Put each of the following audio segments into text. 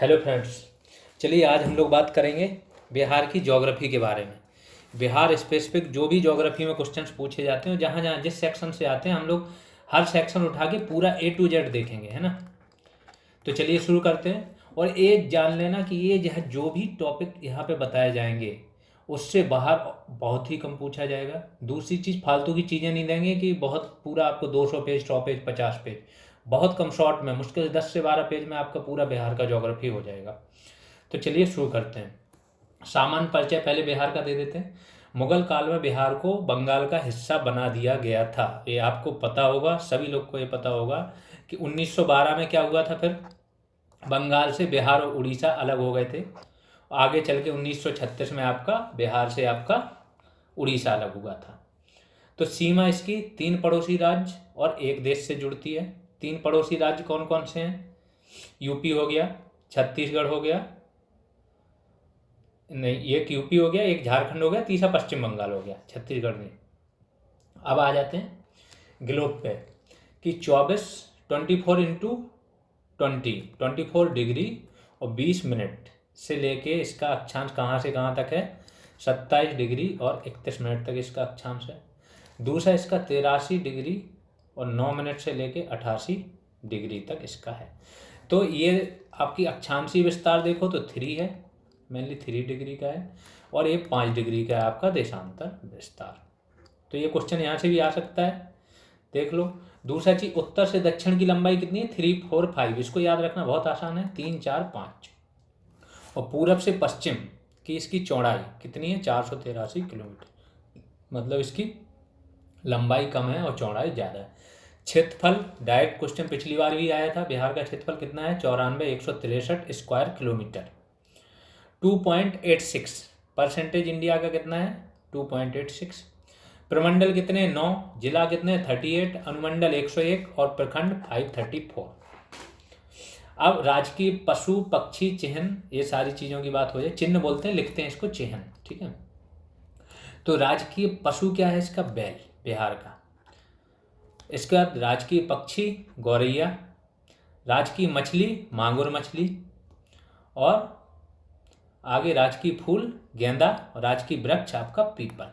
Hello friends, चलिए आज हम लोग बात करेंगे बिहार की ज्योग्राफी के बारे में। बिहार स्पेसिफिक जो भी ज्योग्राफी में क्वेश्चंस पूछे जाते हैं, जहाँ जहाँ जिस सेक्शन से आते हैं, हम लोग हर सेक्शन उठा के पूरा A to Z देखेंगे, है ना। तो चलिए शुरू करते हैं। और ये जान लेना कि ये जो भी टॉपिक यहाँ पे बताए जाएंगे उससे बाहर बहुत ही कम पूछा जाएगा। दूसरी चीज़, फालतू की चीज़ें नहीं देंगे कि बहुत पूरा आपको 200 पेज, 100 पेज, 50 पेज। बहुत कम शॉर्ट में, मुश्किल 10 से 12 पेज में आपका पूरा बिहार का ज्योग्राफी हो जाएगा। तो चलिए शुरू करते हैं। सामान्य परिचय पहले बिहार का दे देते हैं। मुगल काल में बिहार को बंगाल का हिस्सा बना दिया गया था। ये आपको पता होगा, सभी लोग को ये पता होगा कि 1912 में क्या हुआ था। फिर बंगाल से बिहार और उड़ीसा अलग हो गए थे। आगे चल के 1936 में आपका बिहार से आपका उड़ीसा अलग हुआ था। तो सीमा इसकी 3 पड़ोसी राज्य और एक देश से जुड़ती है। 3 पड़ोसी राज्य कौन कौन से हैं? यूपी हो गया, छत्तीसगढ़ हो गया, नहीं एक यूपी हो गया, एक झारखंड हो गया, तीसरा पश्चिम बंगाल हो गया, छत्तीसगढ़ नहीं। अब आ जाते हैं ग्लोब पे कि 24 डिग्री और 20 मिनट से लेके इसका अक्षांश कहाँ से कहाँ तक है? 27 डिग्री और 31 मिनट तक इसका अक्षांश है। दूसरा इसका 83 डिग्री और 9 मिनट से लेके 88 डिग्री तक इसका है। तो ये आपकी अक्षांशीय विस्तार देखो तो 3 है, मेनली 3 डिग्री का है, और ये 5 डिग्री का है आपका देशांतर विस्तार। तो ये क्वेश्चन यहाँ से भी आ सकता है, देख लो। दूसरा चीज, उत्तर से दक्षिण की लंबाई कितनी है? 3, 4, 5। इसको याद रखना बहुत आसान है, 3, 4, 5। और पूरब से पश्चिम की इसकी चौड़ाई कितनी है? 483 किलोमीटर। मतलब इसकी लंबाई कम है और चौड़ाई ज़्यादा है। क्षेत्रफल, डायरेक्ट क्वेश्चन पिछली बार भी आया था। बिहार का क्षेत्रफल कितना है? 94,163 स्क्वायर किलोमीटर। 2.86 परसेंटेज इंडिया का कितना है? 2.86। प्रमंडल कितने? 9। जिला कितने? 38। अनुमंडल 101 और प्रखंड 534। अब राजकीय पशु पक्षी चिन्ह, ये सारी चीज़ों की बात हो जाए। चिन्ह बोलते हैं, लिखते हैं इसको चिन्ह, ठीक है। तो राजकीय पशु क्या है इसका? बैल, बिहार का। इसके बाद राजकीय पक्षी गौरैया, राजकीय मछली मांगुर मछली, और आगे राजकीय फूल गेंदा, और राजकीय वृक्ष आपका पीपल।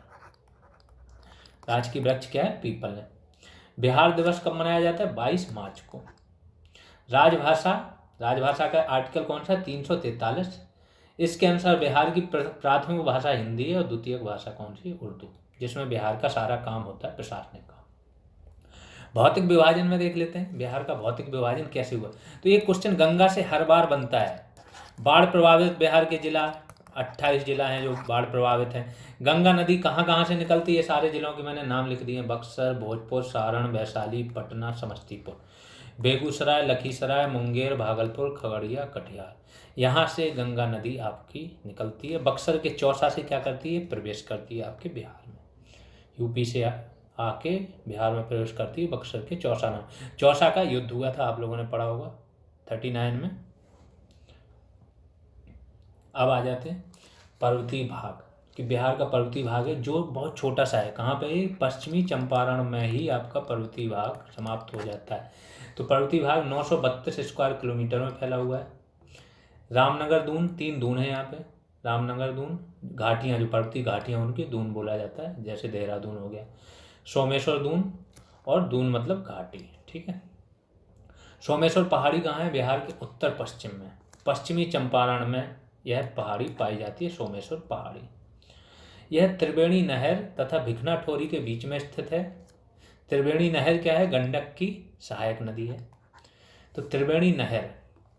राजकीय वृक्ष क्या है? पीपल है। बिहार दिवस कब मनाया जाता है? 22 मार्च को। राजभाषा, राजभाषा का आर्टिकल कौन सा? 343। इसके अनुसार बिहार की प्राथमिक भाषा हिंदी है और द्वितीयक भाषा कौन सी? उर्दू, जिसमें बिहार का सारा काम होता है, प्रशासनिक काम। भौतिक विभाजन में देख लेते हैं बिहार का भौतिक विभाजन कैसे हुआ। तो ये क्वेश्चन गंगा से हर बार बनता है। बाढ़ प्रभावित बिहार के जिला 28 जिला हैं जो बाढ़ प्रभावित हैं। गंगा नदी कहाँ कहाँ से निकलती है? सारे जिलों के मैंने नाम लिख दिए: बक्सर, भोजपुर, सारण, वैशाली, पटना, समस्तीपुर, बेगूसराय, लखीसराय, मुंगेर, भागलपुर, खगड़िया, कटिहार। यहाँ से गंगा नदी आपकी निकलती है। बक्सर के चौसा से क्या करती है? प्रवेश करती है आपके बिहार में। यूपी से आके बिहार में प्रवेश करती है बक्सर के चौसा नाम। चौसा का युद्ध हुआ था, आप लोगों ने पढ़ा होगा, 39 में। अब आ जाते हैं पर्वतीय भाग, कि बिहार का पर्वतीय भाग है जो बहुत छोटा सा है। कहाँ पे? पश्चिमी चंपारण में ही आपका पर्वतीय भाग समाप्त हो जाता है। तो पर्वतीय भाग 932 स्क्वायर किलोमीटर में फैला हुआ है। रामनगर दून, 3 दून है यहाँ पे। रामनगर दून, घाटियाँ जो पर्वतीय घाटियाँ उनकी दून बोला जाता है, जैसे देहरादून हो गया। सोमेश्वर दून, और दून मतलब घाटी, ठीक है। सोमेश्वर पहाड़ी कहाँ है? बिहार के उत्तर पश्चिम में, पश्चिमी चंपारण में यह पहाड़ी पाई जाती है, सोमेश्वर पहाड़ी। यह त्रिवेणी नहर तथा भिखना ठोरी के बीच में स्थित है। त्रिवेणी नहर क्या है? गंडक की सहायक नदी है। तो त्रिवेणी नहर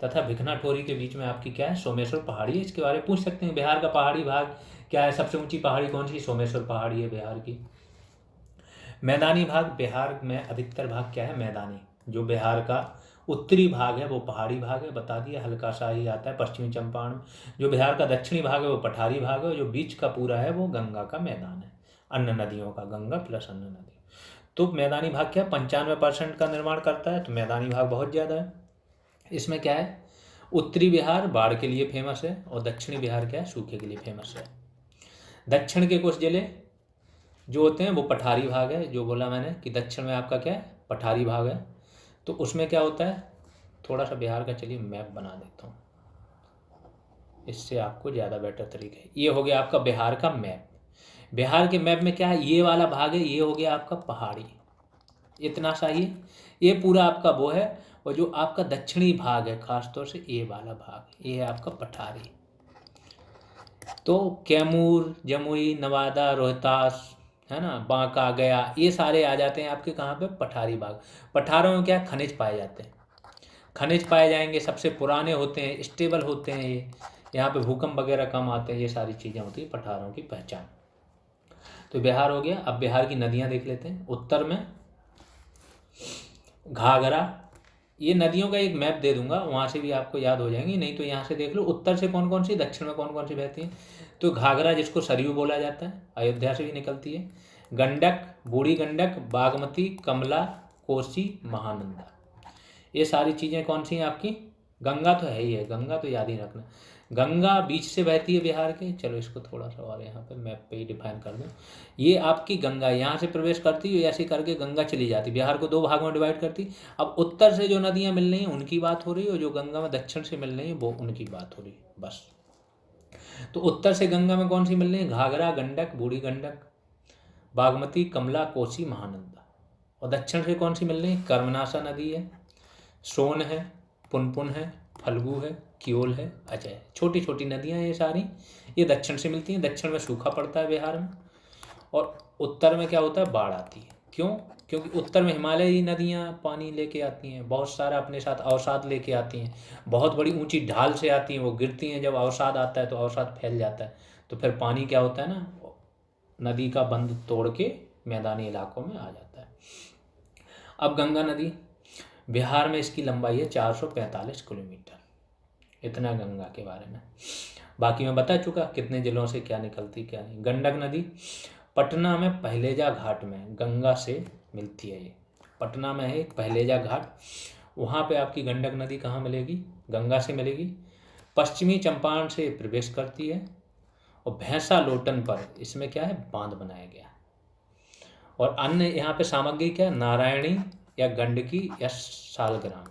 तथा भिखना ठोरी के बीच में आपकी क्या है? सोमेश्वर पहाड़ी है। इसके बारे में पूछ सकते हैं, बिहार का पहाड़ी भाग क्या है? सबसे ऊंची पहाड़ी कौन सी? सोमेश्वर पहाड़ी है बिहार की। मैदानी भाग, बिहार में अधिकतर भाग क्या है? मैदानी। जो बिहार का उत्तरी भाग है वो पहाड़ी भाग है, बता दिया, हल्का सा ही आता है पश्चिमी चंपारण। जो बिहार का दक्षिणी भाग है वो पठारी भाग है, जो बीच का पूरा है वो गंगा का मैदान है, अन्य नदियों का, गंगा प्लस अन्य नदी। तो मैदानी भाग क्या है? 95% का निर्माण करता है, तो मैदानी भाग बहुत ज़्यादा है। इसमें क्या है? उत्तरी बिहार बाढ़ के लिए फेमस है, और दक्षिणी बिहार क्या है? सूखे के लिए फेमस है। दक्षिण के कुछ जिले जो होते हैं वो पठारी भाग है, जो बोला मैंने कि दक्षिण में आपका क्या है? पठारी भाग है। तो उसमें क्या होता है? थोड़ा सा बिहार का चलिए मैप बना देता हूँ। इससे आपको ज़्यादा बेटर तरीका है। ये हो गया आपका बिहार का मैप। बिहार के मैप में क्या है, ये वाला भाग है, ये हो गया आपका पहाड़ी, इतना सा ही ये पूरा आपका वो है। और जो आपका दक्षिणी भाग है खासतौर से ये वाला भाग, ये है आपका पठारी। तो कैमूर, जमुई, नवादा, रोहतास, है ना, बांका, गया, ये सारे आ जाते हैं आपके कहाँ पे, पठारी भाग। पठारों में क्या खनिज पाए जाते हैं, खनिज पाए जाएंगे, सबसे पुराने होते हैं, स्टेबल होते हैं ये, यहाँ पे भूकंप वगैरह कम आते हैं, ये सारी चीज़ें होती हैं पठारों की पहचान। तो बिहार हो गया। अब बिहार की नदियाँ देख लेते हैं। उत्तर में घाघरा, ये नदियों का एक मैप दे दूंगा, वहाँ से भी आपको याद हो जाएंगी, नहीं तो यहाँ से देख लो उत्तर से कौन कौन सी, दक्षिण में कौन कौन सी बहती हैं। तो घाघरा जिसको सरयू बोला जाता है, अयोध्या से भी निकलती है। गंडक, बूढ़ी गंडक, बागमती, कमला, कोसी, महानंदा, ये सारी चीज़ें कौन सी हैं आपकी। गंगा तो है ही है, गंगा तो याद ही रखना। गंगा बीच से बहती है बिहार के, चलो इसको थोड़ा सा और यहाँ पे मैप पे ही डिफाइन कर दूँ। ये आपकी गंगा यहाँ से प्रवेश करती है, ऐसे करके गंगा चली जाती, बिहार को दो भागों में डिवाइड करती। अब उत्तर से जो नदियाँ मिल रही हैं उनकी बात हो रही है, और जो गंगा में दक्षिण से मिल रही हैं वो उनकी बात हो रही है बस। तो उत्तर से गंगा में कौन सी मिल रही है, घाघरा, गंडक, बूढ़ी गंडक, बागमती, कमला, कोसी, महानंदा। और दक्षिण से कौन सी मिल रही है, कर्मनाशा नदी है, सोन है, पुनपुन है, फल्गु है, कियोल है, अजय। छोटी छोटी नदियाँ ये सारी, ये दक्षिण से मिलती हैं। दक्षिण में सूखा पड़ता है बिहार में, और उत्तर में क्या होता है, बाढ़ आती है। क्यों, क्योंकि उत्तर में हिमालयी नदियाँ पानी लेके आती हैं, बहुत सारा अपने साथ अवसाद लेके आती हैं, बहुत बड़ी ऊंची ढाल से आती हैं, वो गिरती हैं, जब अवसाद आता है तो अवसाद फैल जाता है, तो फिर पानी क्या होता है ना, नदी का बंध तोड़ के मैदानी इलाकों में आ जाता है। अब गंगा नदी, बिहार में इसकी लंबाई है 445 किलोमीटर, इतना गंगा के बारे में। बाकी मैं बता चुका कितने जिलों से क्या निकलती क्या नहीं। गंडक नदी पटना में पहलेजा घाट में गंगा से मिलती है। ये पटना में है एक पहलेजा घाट, वहाँ पे आपकी गंडक नदी कहाँ मिलेगी, गंगा से मिलेगी। पश्चिमी चंपारण से प्रवेश करती है, और भैंसा लोटन पर इसमें क्या है, बांध बनाया गया। और अन्य यहाँ पे सामग्री क्या है, नारायणी या गंडकी या सालग्राम,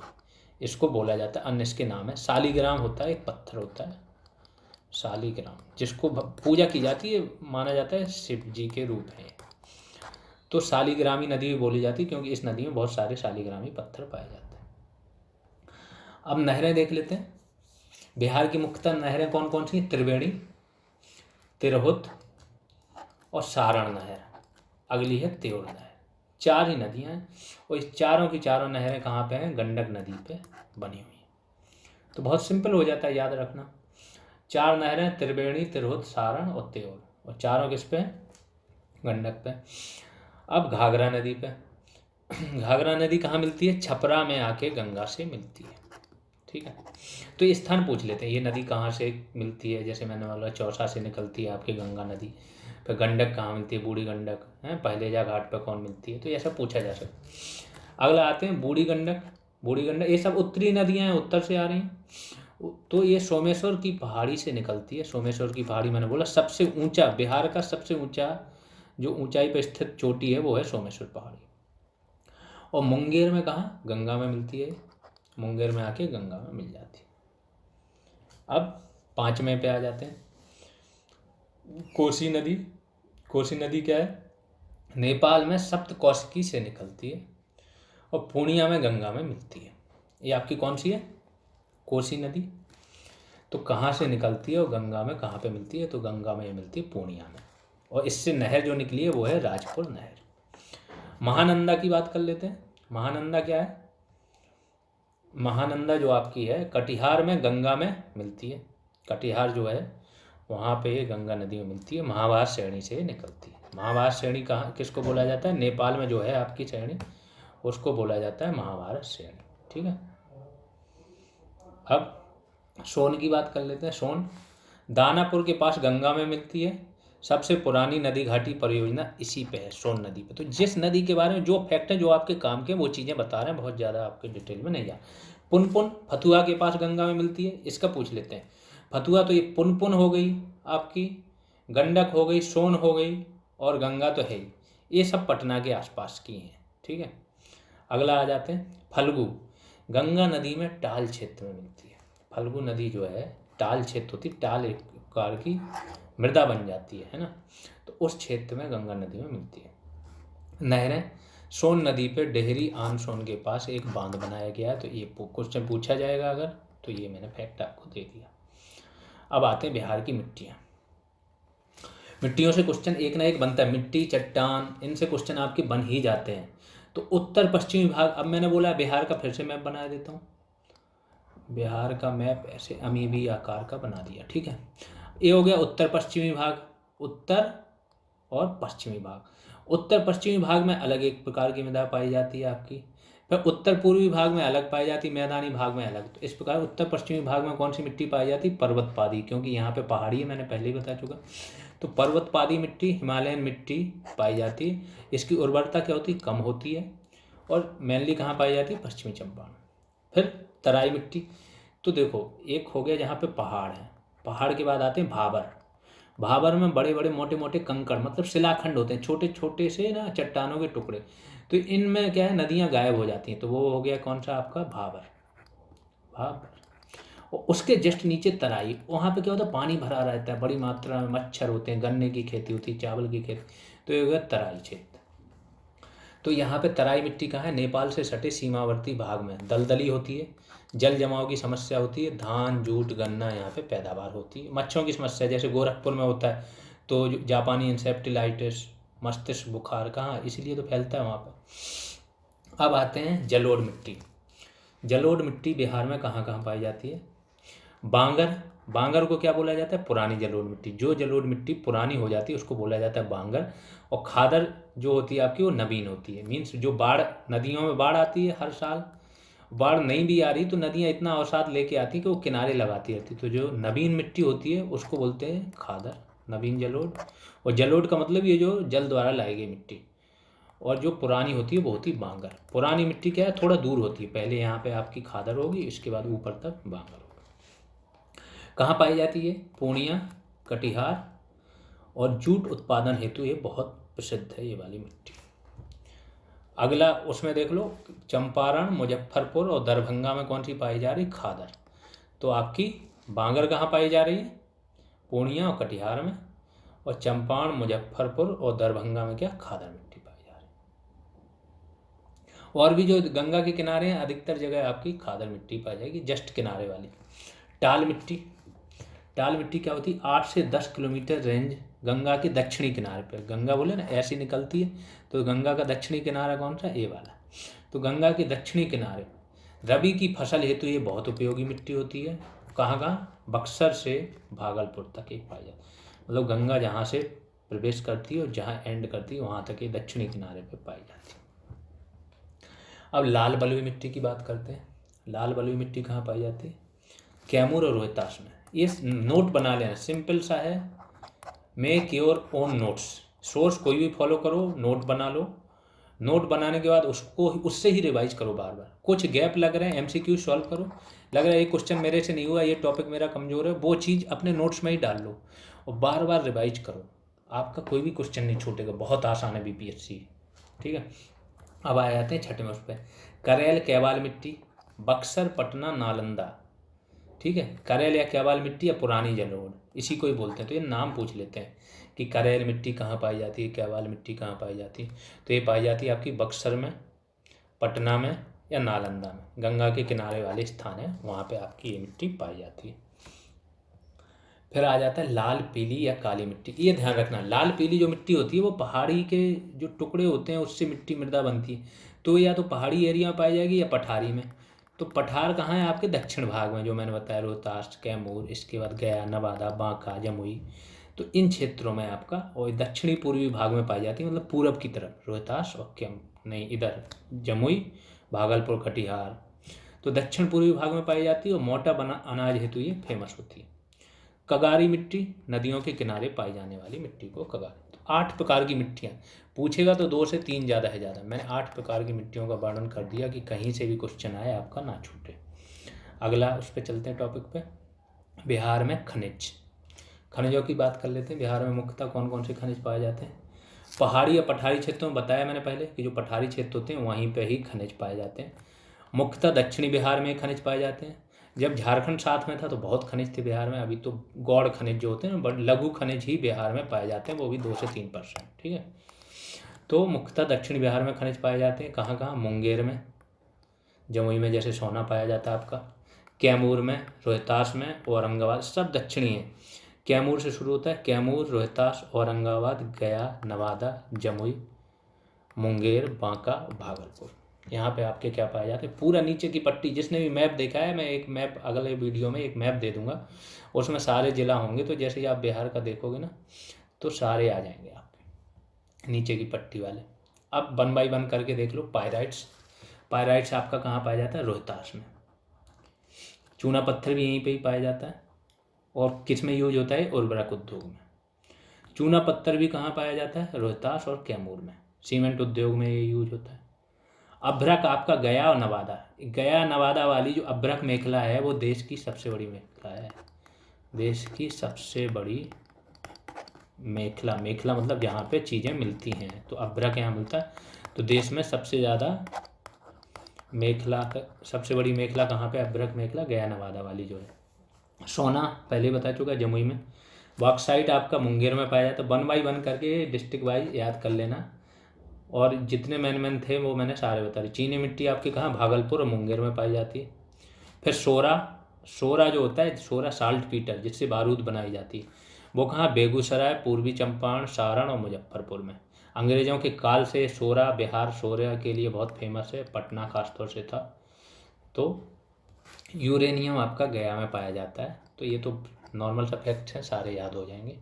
इसको बोला जाता है। अन्य इसके नाम है, सालीग्राम होता है, एक पत्थर होता है सालीग्राम, जिसको पूजा की जाती है, माना जाता है शिव जी के रूप है। तो सालीग्रामी नदी भी बोली जाती है, क्योंकि इस नदी में बहुत सारे सालीग्रामी पत्थर पाए जाते हैं। अब नहरें देख लेते हैं। बिहार की मुख्यतः नहरें कौन कौन सी हैं, त्रिवेणी, तिरहुत और सारण नहर, अगली है त्योर नहर। चार ही नदियाँ हैं, और इस चारों की चारों नहरें कहाँ पे हैं, गंडक नदी पे बनी हुई हैं। तो बहुत सिंपल हो जाता है याद रखना। चार नहरें, त्रिवेणी, तिरहुत, सारण और त्योर, और चारों किस पे, गंडक पे। अब घाघरा नदी पे, घाघरा नदी कहाँ मिलती है, छपरा में आके गंगा से मिलती है। ठीक है, तो ये स्थान पूछ लेते हैं, ये नदी कहाँ से मिलती है। जैसे मैंने बोला चौसा से निकलती है आपकी गंगा नदी, फिर गंडक कहाँ मिलती है, बूढ़ी गंडक है, पहलेजा घाट पर कौन मिलती है, तो ऐसा पूछा जा सकता। अगला आते हैं बूढ़ी गंडक। बूढ़ी गंडक ये सब उत्तरी नदियाँ हैं, उत्तर से आ रही हैं। तो ये सोमेश्वर की पहाड़ी से निकलती है। सोमेश्वर की पहाड़ी मैंने बोला सबसे ऊंचा, बिहार का सबसे ऊंचा जो ऊंचाई पर स्थित चोटी है वो है सोमेश्वर पहाड़ी। और मुंगेर में कहाँ, गंगा में मिलती है, मुंगेर में आके गंगा में मिल जाती है। अब पांचवें पे आ जाते हैं, कोसी नदी। कोसी नदी क्या है, नेपाल में सप्तकोशिकी से निकलती है, और पूर्णिया में गंगा में मिलती है। ये आपकी कौन सी है, कोसी नदी। तो कहाँ से निकलती है और गंगा में कहाँ पे मिलती है, तो गंगा में ये मिलती है पूर्णिया में, और इससे नहर जो निकली है वो है राजपुर नहर। महानंदा की बात कर लेते हैं। महानंदा क्या है, महानंदा जो आपकी है कटिहार में गंगा में मिलती है। कटिहार जो है वहाँ पे ये गंगा नदी में मिलती है, महाभारत श्रेणी से निकलती है। महाभारत श्रेणी कहाँ किसको बोला जाता है, नेपाल में जो है आपकी श्रेणी उसको बोला जाता है महाभारत श्रेणी। ठीक है, अब सोन की बात कर लेते हैं। सोन दानापुर के पास गंगा में मिलती है। सबसे पुरानी नदी घाटी परियोजना इसी पे है, सोन नदी पे। तो जिस नदी के बारे में जो फैक्ट है जो आपके काम के वो चीज़ें बता रहे हैं, बहुत ज़्यादा आपके डिटेल में नहीं जा। पुनपुन फतुहा के पास गंगा में मिलती है, इसका पूछ लेते हैं। फतुहा तो ये पुनपुन हो गई आपकी, गंडक हो गई, सोन हो गई, और गंगा तो है ही, ये सब पटना के आसपास की हैं। ठीक है, अगला आ जाते हैं फल्गु। गंगा नदी में टाल क्षेत्र में मिलती है। फल्गु नदी जो है टाल क्षेत्र होती है, टाल एक प्रकार की मृदा बन जाती है ना, तो उस क्षेत्र में गंगा नदी में मिलती है। नहरें, सोन नदी पे डेहरी आन सोन के पास एक बांध बनाया गया है, तो ये क्वेश्चन पूछा जाएगा अगर, तो ये मैंने फैक्ट आपको दे दिया। अब आते हैं बिहार की मिट्टियाँ। मिट्टियों से क्वेश्चन एक ना एक बनता है, मिट्टी चट्टान इनसे क्वेश्चन आपके बन ही जाते हैं। तो उत्तर पश्चिमी भाग, अब मैंने बोला बिहार का फिर से मैप बना देता हूँ। बिहार का मैप ऐसे अमीबी आकार का बना दिया, ठीक है। ये हो गया उत्तर पश्चिमी भाग, उत्तर और पश्चिमी भाग। उत्तर पश्चिमी भाग में अलग एक प्रकार की मृदा पाई जाती है आपकी, फिर उत्तर पूर्वी भाग में अलग पाई जाती, मैदानी भाग में अलग। तो इस प्रकार उत्तर पश्चिमी भाग में कौन सी मिट्टी पाई जाती, पर्वतपादी, क्योंकि यहाँ पे पहाड़ी है, मैंने पहले ही बता चुका। तो पर्वतपादी मिट्टी, हिमालयन मिट्टी पाई जाती है। इसकी उर्वरता क्या होती है, कम होती है, और मेनली कहाँ पाई जाती है, पश्चिमी चंपारण। फिर तराई मिट्टी, तो देखो एक हो गया जहाँ पे पहाड़ है, पहाड़ के बाद आते हैं भाबर। भाबर में बड़े बड़े मोटे मोटे कंकड़ मतलब शिलाखंड होते हैं, छोटे छोटे से ना चट्टानों के टुकड़े, तो इनमें क्या है नदियाँ गायब हो जाती हैं, तो वो हो गया कौन सा आपका, भाबर। भाबर और उसके जस्ट नीचे तराई, वहाँ पे क्या होता है, पानी भरा रहता है, बड़ी मात्रा में मच्छर होते हैं, गन्ने की खेती होती है, चावल की खेती, तो ये हो गया तराई क्षेत्र। तो यहाँ पे तराई मिट्टी कहाँ है, नेपाल से सटे सीमावर्ती भाग में दलदली होती है, जल जमाव की समस्या होती है, धान जूट गन्ना यहाँ पे पैदावार होती है। मच्छरों की समस्या जैसे गोरखपुर में होता है, तो जापानी इंसेप्टिलाइटिस मस्तिष्क बुखार, कहाँ इसलिए तो फैलता है वहाँ पर। अब आते हैं जलोढ़ मिट्टी। जलोढ़ मिट्टी बिहार में कहाँ कहाँ पाई जाती है, बांगर, बांगर को क्या बोला जाता है, पुरानी जलोढ़ मिट्टी। जो जलोढ़ मिट्टी पुरानी हो जाती है उसको बोला जाता है बांगर। और खादर जो होती है आपकी वो नवीन होती है, मीन्स जो बाढ़, नदियों में बाढ़ आती है हर साल, बाढ़ नहीं भी आ रही तो नदियाँ इतना अवसाद लेके आती हैं कि वो किनारे लगाती रहती, तो जो नवीन मिट्टी होती है उसको बोलते हैं खादर, नवीन जलोढ़। और जलोढ़ का मतलब ये जो जल द्वारा लाई गई मिट्टी, और जो पुरानी होती है वो होती है बांगर। पुरानी मिट्टी क्या है, थोड़ा दूर होती है, पहले यहाँ पे आपकी खादर होगी, इसके बाद ऊपर तक बांगर होगी। कहाँ पाई जाती है, पूर्णिया, कटिहार, और जूट उत्पादन हेतु ये बहुत प्रसिद्ध है ये वाली मिट्टी। अगला उसमें देख लो, चंपारण, मुजफ्फरपुर और दरभंगा में कौन सी पाई जा रही, खादर। तो आपकी बांगर कहाँ पाई जा रही है, पूर्णिया और कटिहार में, और चंपारण, मुजफ्फरपुर और दरभंगा में क्या, खादर मिट्टी पाई जा रही है। और भी जो गंगा के किनारे हैं अधिकतर जगह आपकी खादर मिट्टी पाई जाएगी, जस्ट किनारे वाली। टाल मिट्टी, टाल मिट्टी क्या होती है, 8 से 10 किलोमीटर रेंज गंगा के दक्षिणी किनारे पे, गंगा बोले ना ऐसी निकलती है, तो गंगा का दक्षिणी किनारा कौन सा, ए वाला। तो गंगा के दक्षिणी किनारे रबी की फसल हेतु ये बहुत उपयोगी मिट्टी होती है। कहाँ कहाँ, बक्सर से भागलपुर तक एक पाई जाती, मतलब गंगा जहाँ से प्रवेश करती है और जहाँ एंड करती है वहाँ तक ये दक्षिणी किनारे पर पाई जाती है। अब लाल बलुई मिट्टी की बात करते हैं। लाल बलुई मिट्टी कहाँ पाई जाती है, कैमूर और रोहतास में। ये नोट बना लेना, सिंपल सा है, make your own notes, source कोई भी फॉलो करो, नोट बना लो, नोट बनाने के बाद उसको उससे ही रिवाइज करो बार बार। कुछ गैप लग रहे हैं एमसीक्यू सॉल्व करो, लग रहा है ये क्वेश्चन मेरे से नहीं हुआ, ये टॉपिक मेरा कमजोर है, वो चीज़ अपने नोट्स में ही डाल लो और बार बार रिवाइज करो, आपका कोई भी क्वेश्चन नहीं छूटेगा, बहुत आसान है बीपीएससी, ठीक है। अब आ जाते हैं छठे में उस पर, करेल कैवाल मिट्टी, बक्सर, पटना, नालंदा, ठीक है। करेल या कैवाल मिट्टी या पुरानी जलोढ़, इसी को ही बोलते हैं। तो ये नाम पूछ लेते हैं कि करेल मिट्टी कहाँ पाई जाती है, कैवाल मिट्टी कहाँ पाई जाती है, तो ये पाई जाती है आपकी बक्सर में, पटना में या नालंदा में, गंगा के किनारे वाले स्थान है वहाँ पे आपकी ये मिट्टी पाई जाती है। फिर आ जाता है लाल पीली या काली मिट्टी। ये ध्यान रखना, लाल पीली जो मिट्टी होती है वो पहाड़ी के जो टुकड़े होते हैं उससे मिट्टी मृदा बनती है, तो या तो पहाड़ी एरिया में पाई जाएगी या पठारी में। तो पठार कहाँ है आपके दक्षिण भाग में, जो मैंने बताया रोहतास, कैमूर, इसके बाद गया, नवादा, बांका, जमुई, तो इन क्षेत्रों में आपका, और दक्षिणी पूर्वी भाग में पाई जाती है, मतलब पूरब की तरफ रोहतास और नहीं इधर जमुई, भागलपुर, कटिहार, तो दक्षिण पूर्वी भाग में पाई जाती है, और मोटा बना अनाज हेतु ये फेमस होती है। कगारी मिट्टी, नदियों के किनारे पाई जाने वाली मिट्टी को कगारी। तो 8 प्रकार की मिट्टियाँ पूछेगा तो 2 से 3 ज़्यादा है ज़्यादा, मैंने 8 प्रकार की मिट्टियों का वर्णन कर दिया कि कहीं से भी क्वेश्चन आए आपका ना छूटे। अगला उस पर चलते हैं टॉपिक पे, बिहार में खनिज, खनिजों की बात कर लेते हैं। बिहार में मुख्यतः कौन कौन से खनिज पाए जाते हैं, पहाड़ी या पठारी क्षेत्रों में बताया मैंने पहले कि जो पठारी क्षेत्र होते हैं वहीं पर ही खनिज पाए जाते हैं। मुख्यतः दक्षिणी बिहार में खनिज पाए जाते हैं, जब झारखंड साथ में था तो बहुत खनिज थे बिहार में, अभी तो गौड़ खनिज जो होते हैं ना, बट लघु खनिज ही बिहार में पाए जाते हैं, वो भी 2 से 3%। ठीक है, तो मुख्यतः दक्षिण बिहार में खनिज पाए जाते हैं। कहाँ कहाँ? मुंगेर में, जमुई में जैसे सोना पाया जाता है आपका, कैमूर में, रोहतास में, औरंगाबाद, सब दक्षिणी है। कैमूर से शुरू होता है, कैमूर, रोहतास, औरंगाबाद, गया, नवादा, जमुई, मुंगेर, बांका, भागलपुर, यहाँ पे आपके क्या पाए जाते हैं। पूरा नीचे की पट्टी, जिसने भी मैप देखा है, मैं एक मैप अगले वीडियो में एक मैप दे दूंगा, उसमें सारे जिला होंगे, तो जैसे ही आप बिहार का देखोगे ना तो सारे आ जाएंगे आपके नीचे की पट्टी वाले। अब 1 बाय 1 करके देख लो। पायराइट्स, पायराइट्स आपका कहाँ पाया जाता है? रोहतास में। चूना पत्थर भी यहीं पे ही पाया जाता है, और किस में यूज होता है? उर्वरक उद्योग में। चूना पत्थर भी कहाँ पाया जाता है? रोहतास और कैमूर में। सीमेंट उद्योग में ये यूज होता है। अभ्रक आपका गया और नवादा, गया नवादा वाली जो अभ्रक मेखला है वो देश की सबसे बड़ी मेखला है, देश की सबसे बड़ी मेखला। मेखला मतलब जहाँ पे चीज़ें मिलती हैं, तो अभ्रक यहाँ मिलता है। तो देश में सबसे ज़्यादा मेखला, सबसे बड़ी मेखला कहाँ पे? अभ्रक मेखला, गया नवादा वाली जो है। सोना पहले बता चुका, जमुई में। बॉक्साइट आपका मुंगेर में पाया जाता है। 1 बाय 1 करके डिस्ट्रिक्ट वाइज याद कर लेना, और जितने मैन थे वो मैंने सारे बता दिए। चीनी मिट्टी आपकी कहाँ? भागलपुर और मुंगेर में पाई जाती है। फिर सोरा, सोरा जो होता है, सोरा साल्ट पीटर जिससे बारूद बनाई जाती है, वो कहाँ? बेगूसराय, पूर्वी चंपारण, सारण और मुजफ्फरपुर में। अंग्रेज़ों के काल से सोरा, बिहार सोरा के लिए बहुत फेमस है, पटना खासतौर से था। तो यूरेनियम आपका गया में पाया जाता है। तो ये तो नॉर्मल सा फैक्ट है, सारे याद हो जाएंगे।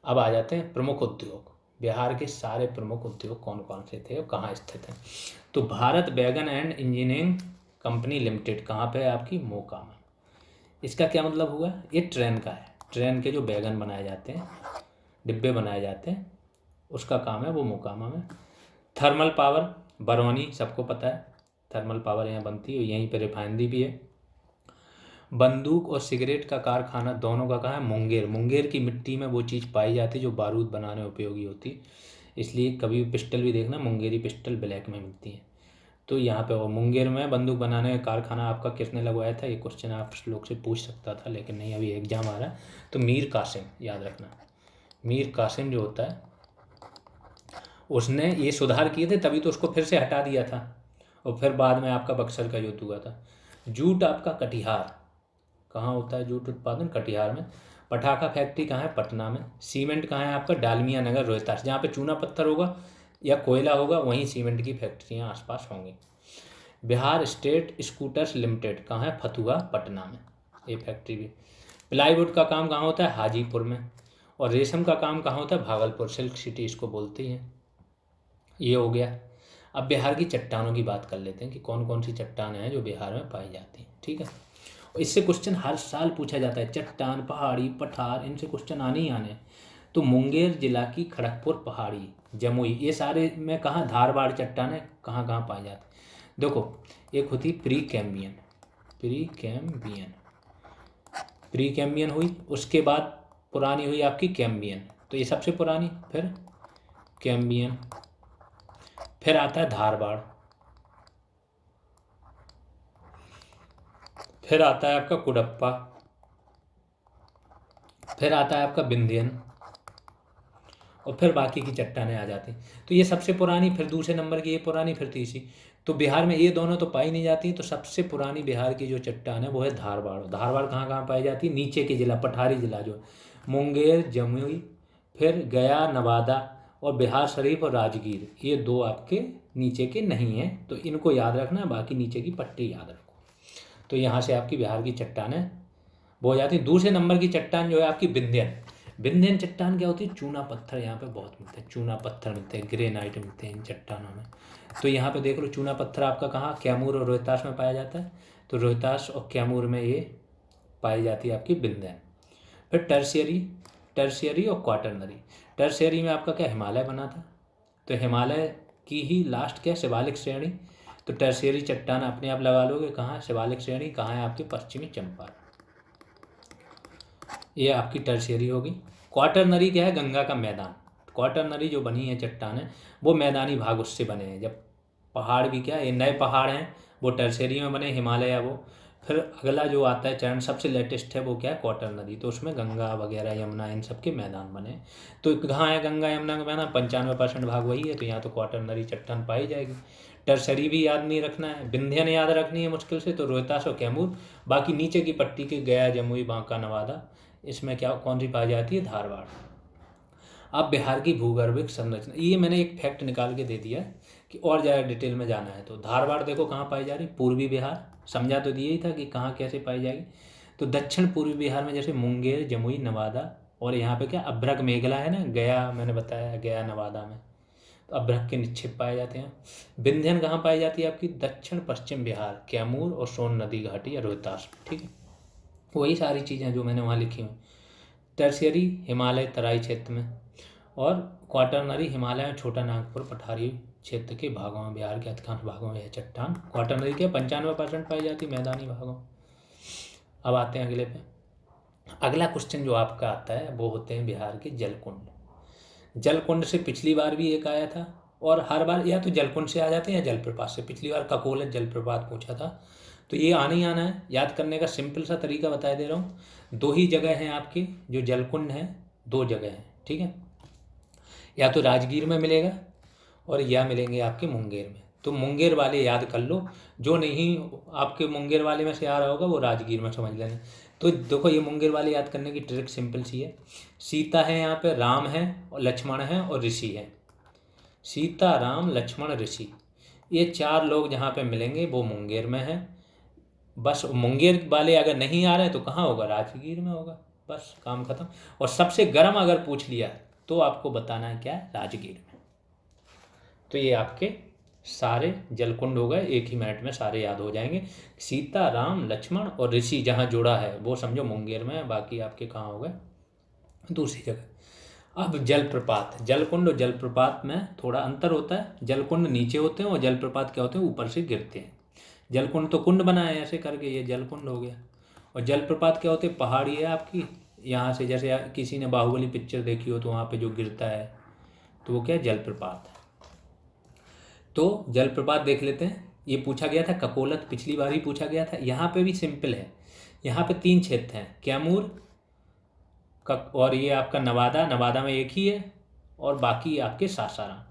अब आ जाते हैं प्रमुख उद्योग। बिहार के सारे प्रमुख उद्योग कौन कौन से थे और कहाँ स्थित हैं? तो भारत बैगन एंड इंजीनियरिंग कंपनी लिमिटेड कहाँ पे है आपकी? मोका में। इसका क्या मतलब हुआ? ये ट्रेन का है, ट्रेन के जो बैगन बनाए जाते हैं, डिब्बे बनाए जाते हैं, उसका काम है, वो मोकामा में। थर्मल पावर, बरौनी सबको पता है, थर्मल पावर यहाँ बनती है, यहीं पे रिफाइनरी भी है। बंदूक और सिगरेट का कारखाना दोनों का कहाँ है? मुंगेर। मुंगेर की मिट्टी में वो चीज़ पाई जाती है जो बारूद बनाने उपयोगी होती, इसलिए कभी पिस्टल भी देखना, मुंगेरी पिस्टल ब्लैक में मिलती है। तो यहाँ पे वो मुंगेर में बंदूक बनाने का कारखाना आपका किसने लगवाया था? ये क्वेश्चन आप लोग से पूछ सकता था, लेकिन नहीं, अभी एग्जाम आ रहा है। तो मीर कासिम, याद रखना, मीर कासिम जो होता है उसने ये सुधार किए थे, तभी तो उसको फिर से हटा दिया था, और फिर बाद में आपका बक्सर का युद्ध हुआ था। जूट आपका कटिहार, कहाँ होता है जूट उत्पादन? कटिहार में। पटाखा फैक्ट्री कहाँ है? पटना में। सीमेंट कहाँ है आपका? डालमिया नगर, रोहतास। जहाँ पे चूना पत्थर होगा या कोयला होगा वहीं सीमेंट की फैक्ट्रियाँ आसपास होंगी। बिहार स्टेट स्कूटर्स लिमिटेड कहाँ है? फतुहा, पटना में, ये फैक्ट्री भी। प्लाईवुड का काम कहाँ होता है? हाजीपुर में। और रेशम का काम कहाँ होता है? भागलपुर, सिल्क सिटी इसको बोलते हैं। ये हो गया। अब बिहार की चट्टानों की बात कर लेते हैं कि कौन कौन सी चट्टानें हैं जो बिहार में पाई जाती हैं। ठीक है, इससे क्वेश्चन हर साल पूछा जाता है, चट्टान, पहाड़ी, पठार, इनसे क्वेश्चन आने ही आने। तो मुंगेर जिला की खड़गपुर पहाड़ी, जमुई, ये सारे में कहाँ? धारवाड़ चट्टानें कहाँ कहाँ पाई जाती? देखो, एक होती pre Cambrian, pre Cambrian, pre Cambrian हुई, उसके बाद पुरानी हुई आपकी कैम्बियन, तो ये सबसे पुरानी, फिर कैम्बियन, फिर आता है धारवाड़, फिर आता है आपका कुडप्पा, फिर आता है आपका विंध्यन, और फिर बाकी की चट्टानें आ जाती। तो ये सबसे पुरानी, फिर दूसरे नंबर की ये पुरानी, फिर तीसरी। तो बिहार में ये दोनों तो पाई नहीं जाती, तो सबसे पुरानी बिहार की जो चट्टान है वो है धारवाड़। धारवाड़ कहाँ कहाँ पाई जाती है? नीचे के जिला, पठारी जिला जो मुंगेर, जमुई, फिर गया, नवादा, और बिहार शरीफ और राजगीर, ये 2 आपके नीचे के नहीं हैं, तो इनको याद रखना, बाकी नीचे की पट्टी याद रखो। तो यहाँ से आपकी बिहार की चट्टानें वो हो जाती है। दूसरे नंबर की चट्टान जो है आपकी विंध्यन। विंध्यन चट्टान क्या होती है? चूना पत्थर यहाँ पे बहुत मिलते हैं, चूना पत्थर मिलते हैं, ग्रेनाइट मिलते हैं इन चट्टानों में। तो यहाँ पे देख लो, चूना पत्थर आपका कहाँ? कैमूर और रोहतास में पाया जाता है। तो रोहतास और कैमूर में ये पाई जाती है आपकी विंध्यन। फिर टर्शियरी, टर्शियरी और क्वाटरनरी। टर्शियरी में आपका क्या? हिमालय बना था, तो हिमालय की ही लास्ट क्या? शिवालिक श्रेणी। तो टर्शियरी चट्टान अपने आप लगा लोगे, कहाँ? शिवालिक श्रेणी कहाँ है आपकी? पश्चिमी चंपारण, ये आपकी टर्शियरी होगी। क्वाटरनरी क्या है? गंगा का मैदान। क्वाटरनरी जो बनी है चट्टान है वो मैदानी भाग उससे बने हैं। जब पहाड़ भी क्या, ये नए पहाड़ हैं वो टर्शियरी में बने, हिमालय वो फिर अगला जो आता है चरण सबसे लेटेस्ट है वो क्या है, क्वार्टर नदी। तो उसमें गंगा वगैरह यमुना इन सब के मैदान बने। तो कहाँ है गंगा यमुना का मैदान, 95% भाग वही है, तो यहाँ तो क्वार्टर नदी चट्टान पाई जाएगी। टरसरी भी याद नहीं रखना है, विंध्यन याद रखनी है मुश्किल से, तो रोहतास और कैमूर। बाकी नीचे की पट्टी के गया, जमुई, बांका, नवादा, इसमें क्या कौन सी पाई जाती है, धारवाड़। अब बिहार की भूगर्भिक संरचना, ये मैंने एक फैक्ट निकाल के दे दिया है कि और ज़्यादा डिटेल में जाना है तो धारवाड़ देखो कहाँ पाई जा रही, पूर्वी बिहार, समझा तो दिया ही था कि कहाँ कैसे पाई जाएगी। तो दक्षिण पूर्वी बिहार में जैसे मुंगेर, जमुई, नवादा, और यहाँ पे क्या अभ्रक मेघला है ना, गया, मैंने बताया गया नवादा में, तो अभ्रक के निक्षेप पाए जाते हैं। विंध्यन कहाँ पाई जाती है आपकी, दक्षिण पश्चिम बिहार, कैमूर और सोन नदी घाटी या रोहतास, ठीक है। वही सारी चीज़ें जो मैंने वहाँ लिखी हुई। टर्शियरी हिमालय तराई क्षेत्र में, और क्वाटरनरी हिमालय में छोटा नागपुर पठारी क्षेत्र के भागों में, बिहार के अधिकांश भागों में यह चट्टान क्वाटरनरी के 95% पाई जाती मैदानी भागों। अब आते हैं अगले पे। अगला क्वेश्चन जो आपका आता है वो होते हैं बिहार के जलकुंड। जलकुंड से पिछली बार भी एक आया था, और हर बार या तो जलकुंड से आ जाते हैं या जलप्रपात से। पिछली बार ककोलत जलप्रपात पूछा था, तो ये आना ही आना है। याद करने का सिंपल सा तरीका बता दे रहा हूँ, दो ही जगह हैं आपके जो जलकुंड हैं, दो जगह हैं, ठीक है। या तो राजगीर में मिलेगा और या मिलेंगे आपके मुंगेर में। तो मुंगेर वाले याद कर लो, जो नहीं आपके मुंगेर वाले में से आ रहा होगा वो राजगीर में समझ लेना। तो देखो ये मुंगेर वाले याद करने की ट्रिक सिंपल सी है। सीता है यहाँ पे, राम है और लक्ष्मण है और ऋषि है। सीता, राम, लक्ष्मण, ऋषि, ये चार लोग जहाँ पे मिलेंगे वो मुंगेर में है। बस मुंगेर वाले अगर नहीं आ रहे तो कहाँ होगा, राजगीर में होगा, बस काम खत्म। और सबसे गर्म अगर पूछ लिया तो आपको बताना है क्या, राजगीर में। तो ये आपके सारे जलकुंड हो गए, एक ही मिनट में सारे याद हो जाएंगे। सीता, राम, लक्ष्मण और ऋषि जहाँ जुड़ा है वो समझो मुंगेर में है, बाकी आपके कहाँ हो गए, दूसरी जगह। अब जलप्रपात, जलकुंड और जलप्रपात में थोड़ा अंतर होता है। जलकुंड नीचे होते हैं और जलप्रपात क्या होते हैं, ऊपर से गिरते हैं। जलकुंड तो कुंड बना है ऐसे करके, ये जलकुंड हो गया। और जलप्रपात क्या होते हैं, पहाड़ी है आपकी, यहाँ से जैसे किसी ने बाहुबली पिक्चर देखी हो तो वहाँ पे जो गिरता है तो वो क्या है, जलप्रपात है। तो जलप्रपात देख लेते हैं। ये पूछा गया था ककोलत, पिछली बार ही पूछा गया था। यहाँ पे भी सिंपल है, यहाँ पे 3 क्षेत्र हैं, कैमूर और ये आपका नवादा, नवादा में एक ही है, और बाकी आपके सासाराम।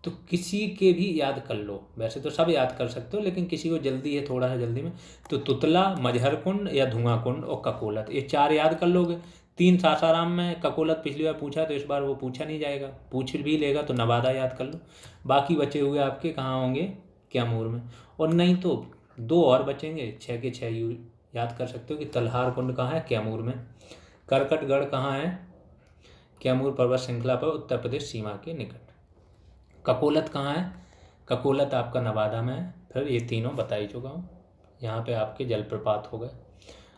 तो किसी के भी याद कर लो, वैसे तो सब याद कर सकते हो लेकिन किसी को जल्दी है थोड़ा सा जल्दी में, तो तुतला, मजहर कुंड या धुआं कुंड और ककोलत, ये 4 याद कर लोगे। 3 सासाराम में, ककोलत पिछली बार पूछा तो इस बार वो पूछा नहीं जाएगा, पूछ भी लेगा तो नवादा याद कर लो। बाकी बचे हुए आपके कहाँ होंगे, कैमूर में। और नहीं तो 2 और बचेंगे, 6 के 6 याद कर सकते हो कि तलहार कुंड कहाँ है, कैमूर में। करकटगढ़ कहाँ है, कैमूर पर्वत श्रृंखला पर उत्तर प्रदेश सीमा के निकट। ककोलत कहाँ है, ककोलत आपका नवादा में है। फिर ये तीनों बता ही चुका हूँ। यहाँ पे आपके जलप्रपात हो गए।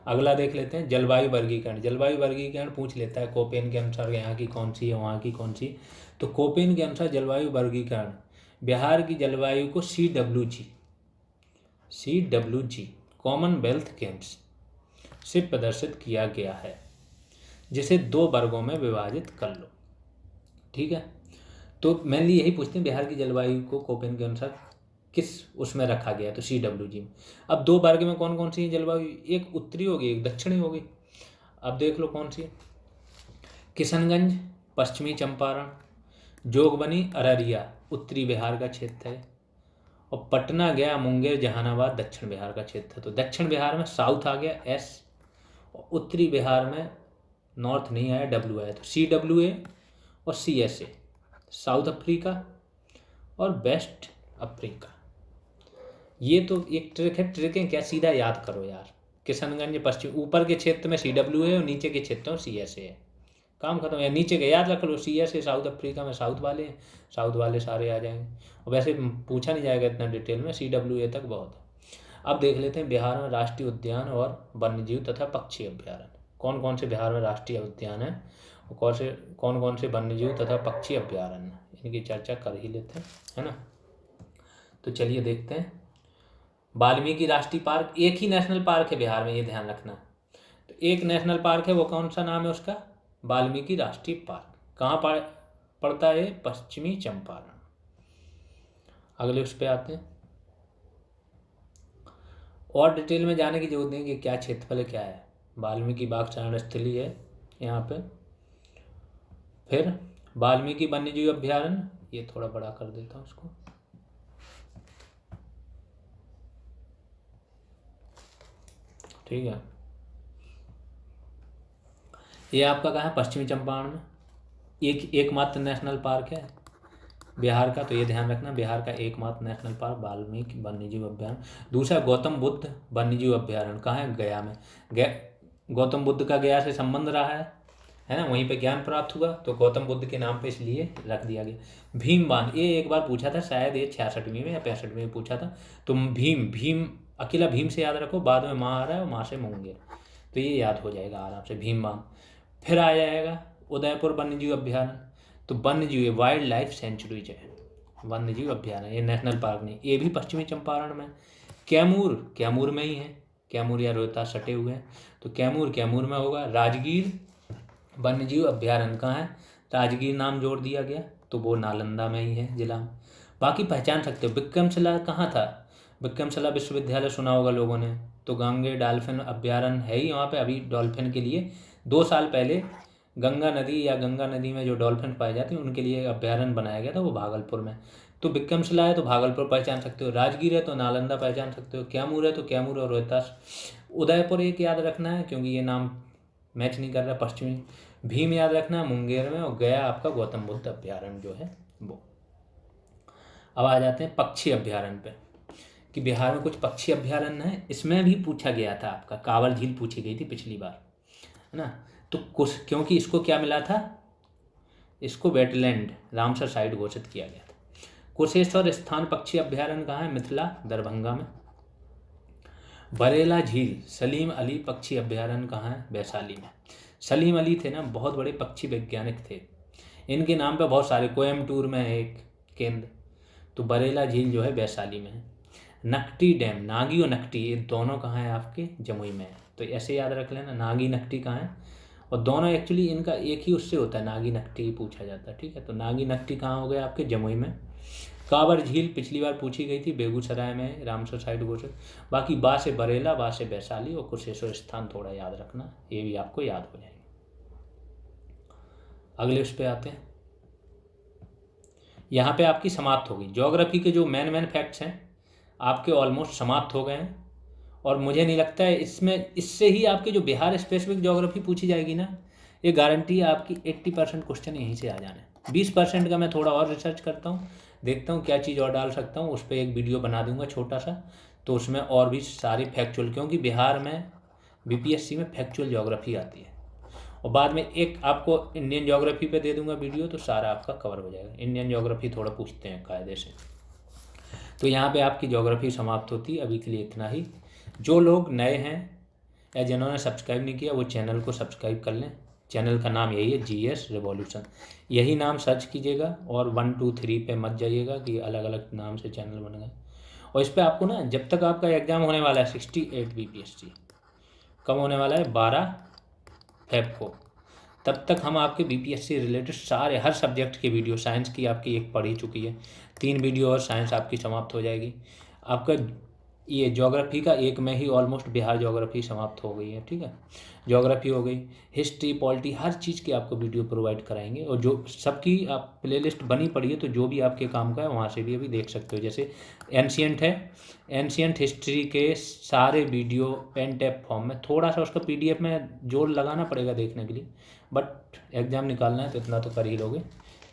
अगला देख लेते हैं जलवायु वर्गीकरण। जलवायु वर्गीकरण पूछ लेता है कोपेन के अनुसार, यहाँ की कौन सी है, वहाँ की कौन सी। तो कोपेन के अनुसार जलवायु वर्गीकरण, बिहार की जलवायु को CWG कॉमनवेल्थ गेम्स से प्रदर्शित किया गया है, जिसे 2 वर्गों में विभाजित कर लो, ठीक है। तो मेनली यही पूछते हैं बिहार की जलवायु को कोपेन के अनुसार किस उसमें रखा गया, तो CWG में। अब 2 वर्ग में कौन कौन सी है जलवायु, एक उत्तरी होगी एक दक्षिणी होगी। अब देख लो कौन सी है। किशनगंज पश्चिमी चंपारण, जोगबनी अररिया उत्तरी बिहार का क्षेत्र है, और पटना, गया, मुंगेर, जहानाबाद दक्षिण बिहार का क्षेत्र है। तो दक्षिण बिहार में साउथ आ गया S, और उत्तरी बिहार में नॉर्थ नहीं आया, W आया। तो CWA और CSA, साउथ अफ्रीका और वेस्ट अफ्रीका। ये तो एक ट्रिक है, ट्रिकें क्या सीधा याद करो यार। किशनगंज पश्चिम, ऊपर के क्षेत्र में CWA और नीचे के क्षेत्र में CSA है, काम खत्म। या नीचे के याद रख लो, CSA साउथ अफ्रीका में साउथ वाले हैं, साउथ वाले सारे आ जाएंगे। और वैसे पूछा नहीं जाएगा इतना डिटेल में, CWA तक बहुत है। अब देख लेते हैं बिहार में राष्ट्रीय उद्यान और वन्यजीव तथा पक्षी अभ्यारण्य। कौन कौन से बिहार में राष्ट्रीय उद्यान है और कौन कौन से वन्यजीव तथा पक्षी अभ्यारण्य, इनकी चर्चा कर ही लेते हैं, है ना। तो चलिए देखते हैं। वाल्मीकि राष्ट्रीय पार्क, एक ही नेशनल पार्क है बिहार में, ये ध्यान रखना। तो एक नेशनल पार्क है, वो कौन सा नाम है उसका, वाल्मीकि राष्ट्रीय पार्क। कहाँ पड़ता है, पश्चिमी चंपारण। अगले उस पर आते हैं। और डिटेल में जाने की जरूरत नहीं कि क्या क्षेत्रफल क्या है। वाल्मीकि बाघ चारण स्थली है यहाँ पे। फिर वाल्मीकि वन्यजीव अभ्यारण्य, ये थोड़ा बड़ा कर देता हूँ इसको, ठीक है। ये आपका कहाँ है, पश्चिमी चंपारण में। एकमात्र नेशनल पार्क है बिहार का, तो ये ध्यान रखना, बिहार का एकमात्र नेशनल पार्क वाल्मीकि वन्यजीव अभ्यारण्य। दूसरा गौतम बुद्ध वन्यजीव अभ्यारण्य कहाँ है, गया में। गौतम बुद्ध का गया से संबंध रहा है ना, वहीं पे ज्ञान प्राप्त हुआ, तो गौतम बुद्ध के नाम पे इसलिए रख दिया गया। भीम बांध, ये एक बार पूछा था शायद, ये 66वीं में या 65वीं में पूछा था। तो भीम अकेला भीम से याद रखो, बाद में माँ आ रहा है और माँ से मुंगेर, तो ये याद हो जाएगा आराम से, भीम बांध। फिर आ जाएगा उदयपुर वन्यजीव अभ्यारण्य, तो वन्यजीव वाइल्ड लाइफ सेंचुरीज है, वन्यजीव अभ्यारण्य, ये नेशनल पार्क नहीं, ये भी पश्चिमी चंपारण में। कैमूर में ही है, कैमूर या रोहतास सटे हुए हैं, तो कैमूर में होगा। राजगीर वन्यजीव अभ्यारण्य कहाँ है, राजगीर नाम जोड़ दिया गया, तो वो नालंदा में ही है जिला में। बाकी पहचान सकते हो। विक्रमशिला कहाँ था, विक्रमशिला विश्वविद्यालय सुना होगा लोगों ने, तो गांगे डॉल्फिन अभ्यारण्य है ही वहाँ पे। अभी डॉल्फिन के लिए 2 साल पहले गंगा नदी में जो डॉल्फिन पाए जाते हैं उनके लिए अभ्यारण्य बनाया गया था, वो भागलपुर में। तो विक्रमशिला है तो भागलपुर पहचान सकते हो, राजगीर है तो नालंदा पहचान सकते हो, कैमूर है तो कैमूर और रोहतास। उदयपुर एक याद रखना है क्योंकि ये नाम मैच नहीं कर रहा पश्चिमी। भीम याद रखना है मुंगेर में, और गया आपका गौतम बुद्ध अभ्यारण्य जो है वो। अब आ जाते हैं पक्षी अभ्यारण्य पे, कि बिहार में कुछ पक्षी अभ्यारण्य है। इसमें भी पूछा गया था आपका, कांवर झील पूछी गई थी पिछली बार, है ना। तो कुछ क्योंकि इसको क्या मिला था, इसको वेटलैंड रामसर साइट घोषित किया गया था। कुशेश्वर स्थान पक्षी अभ्यारण्य कहाँ है, मिथिला दरभंगा में। बरेला झील सलीम अली पक्षी अभ्यारण्य कहाँ है, वैशाली में। सलीम अली थे ना, बहुत बड़े पक्षी वैज्ञानिक थे, इनके नाम पे बहुत सारे, कोयम्बटूर में है एक केंद्र, तो बरेला झील जो है वैशाली में है। नकटी डैम, नागी और नकटी, ये दोनों कहाँ है आपके, जमुई में है, तो ऐसे याद रख लेना, नागी नकटी कहाँ है। और दोनों एक्चुअली इनका एक ही उससे होता है, नागी नकटी पूछा जाता है, ठीक है। तो नागी नकटी कहाँ हो गया आपके, जमुई में। कांवर झील पिछली बार पूछी गई थी, बेगूसराय में, रामसर साइड घोषित। बाकी बा से बरेला, बा से वैशाली, और कुशेश्वर स्थान थोड़ा याद रखना, ये भी आपको याद हो जाएंगे। अगले उस पर आते हैं, यहाँ पे आपकी समाप्त होगी ज्योग्राफी के जो मेन फैक्ट्स हैं आपके ऑलमोस्ट समाप्त हो गए हैं। और मुझे नहीं लगता है इससे ही आपके जो बिहार स्पेसिफिक ज्योग्राफी पूछी जाएगी ना, ये गारंटी है आपकी 80% क्वेश्चन यहीं से आ जाने। 20% का मैं थोड़ा और रिसर्च करता हूँ, देखता हूँ क्या चीज़ और डाल सकता हूँ, उस पर एक वीडियो बना दूंगा छोटा सा, तो उसमें और भी सारी फैक्चुअल, क्योंकि बिहार में बीपीएससी में फैक्चुअल ज्योग्राफी आती है। और बाद में एक आपको इंडियन ज्योग्राफी पे दे दूंगा वीडियो, तो सारा आपका कवर हो जाएगा। इंडियन ज्योग्राफी थोड़ा पूछते हैं कायदे से। तो यहाँ पे आपकी ज्योग्राफी समाप्त होती है। अभी के लिए इतना ही। जो लोग नए हैं या जिन्होंने सब्सक्राइब नहीं किया वो चैनल को सब्सक्राइब कर लें। चैनल का नाम यही है, GS रिवॉल्यूशन, यही नाम सर्च कीजिएगा, और 1 2 3 पे मत जाइएगा कि अलग अलग नाम से चैनल बन गए। और इस पर आपको ना, जब तक आपका एग्ज़ाम होने वाला है 68 BPSC, कब होने वाला है, 12 फेब को, तब तक हम आपके BPSC रिलेटेड सारे हर सब्जेक्ट के वीडियो, साइंस की आपकी एक पढ़ ही चुकी है, 3 वीडियो और साइंस आपकी समाप्त हो जाएगी। आपका ये ज्योग्राफी का एक में ही ऑलमोस्ट बिहार ज्योग्राफी समाप्त हो गई है, ठीक है। ज्योग्राफी हो गई, हिस्ट्री, पॉलिटी, हर चीज़ की आपको वीडियो प्रोवाइड कराएंगे। और जो सबकी आप प्लेलिस्ट बनी पड़ी है, तो जो भी आपके काम का है वहाँ से भी अभी देख सकते हो। जैसे एंशियंट है, एंशियंट हिस्ट्री के सारे वीडियो पेन टैप फॉर्म में, थोड़ा सा उसका PDF में जोड़ लगाना पड़ेगा देखने के लिए, बट एग्ज़ाम निकालना है तो इतना तो कर ही लोगे।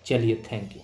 चलिए, थैंक यू।